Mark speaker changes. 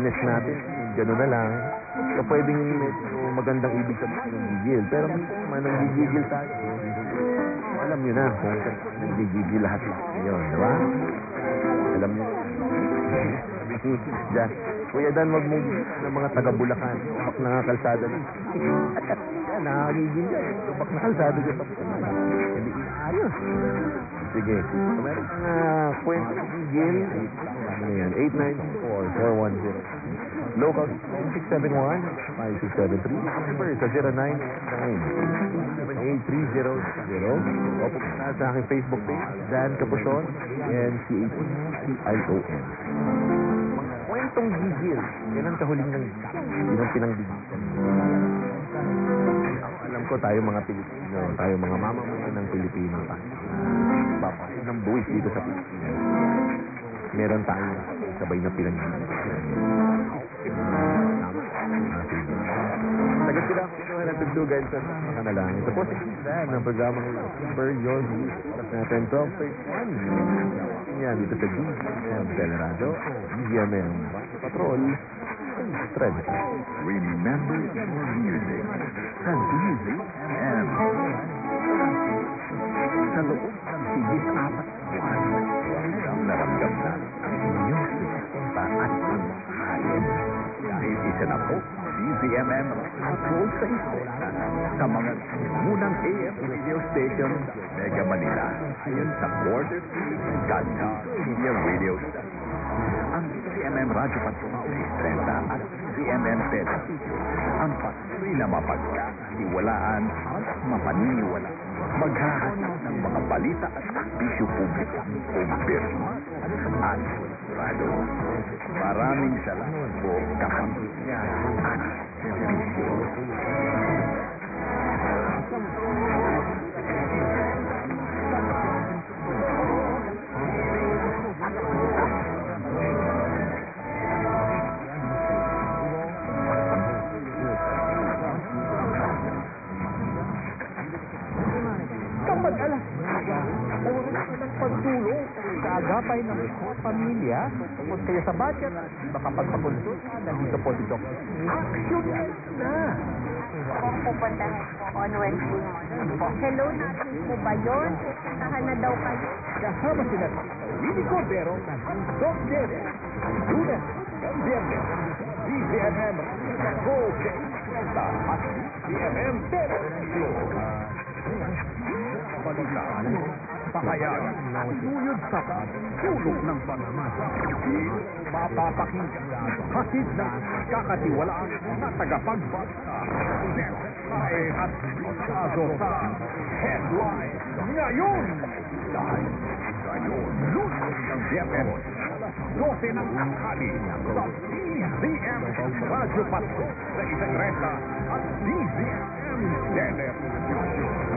Speaker 1: business natin, gano'n na lang. So, pwedeng medyo magandang ibig sabihin ng gigil. Pero man ang gigigil tayo, alam nyo na kung nagigigil lahat ngayon, di ba? Alam nyo na. Diyan. Kuya Dan, wag mong ng mga taga-Bulacan. Tupak na nga kalsada na. Yan, nakakagigil yan. Tupak na kalsada dyan. Hindi ayos. Sige. So, meron kang kwento ng gigil. Ano yan? 894-410. Local 671-5673. Number sa 0979-78300. O pumunta sa aking Facebook page, Dan Capuchon, NCHCION. Mga kwentong gigil. Kailan ka huling ng ginong pinanggigilan? Alam ko tayo mga Pilipino, tayo mga mamamayan ng Pilipino. Papasok ng buwis dito sa Pilipinas. Meron tayong sabay na pinanggigilan. Sagat sila ako ito na tugtugan sa mga nalang. Ito po si Dan ng programang Super Your News. Oras natin 12:31. Yan dito sa DZMM Telerado, DZMM Patrol, Thread.
Speaker 2: Remember your music sa DZMM. Sa loob ng higit 4 buwan, naramdam na ang inyong suporta at pagmamahalin. Dahil isa na po, DZMM Patrol sa isla sa mga unang AM radio station sa Mega Manila ayon sa Quarter Ganda Media Radio Station. Ang DZMM Radio Patrol sa Istrenta at DZMM Television ang patuloy na mapagkakatiwalaan at mapaniniwalaan. Maghahatid ng mga balita at serbisyo publiko, kumpirma at sigurado. Maraming salamat po kapatid niya at serbisyo.
Speaker 3: Kapag alas oras ng pagtulong sa agapay ng pamilya, tungkol kayo sa budget, baka pagpakonsulta dito po si Dr. Action na!
Speaker 4: Kung pupuntahan po on Wednesday morning. Hello, natin po ba yun? Pupuntahan na daw kayo.
Speaker 3: Kasama sila Willie Cordero at Doc Jerry. Lunes ng Biyernes, DZMM Go at DZMM Television. Balitaan, pahayagan, luyod sa sulok ng pangmasa. Mapapakinggan, hatid na kakatiwalaan na tagapagbasta. Ay at kaso sa headline ngayon. Dahil ngayon, lunes ng Biyernes, 12 ng tanghali sa DZM Radio Patrol sa isang renta at DZM Television.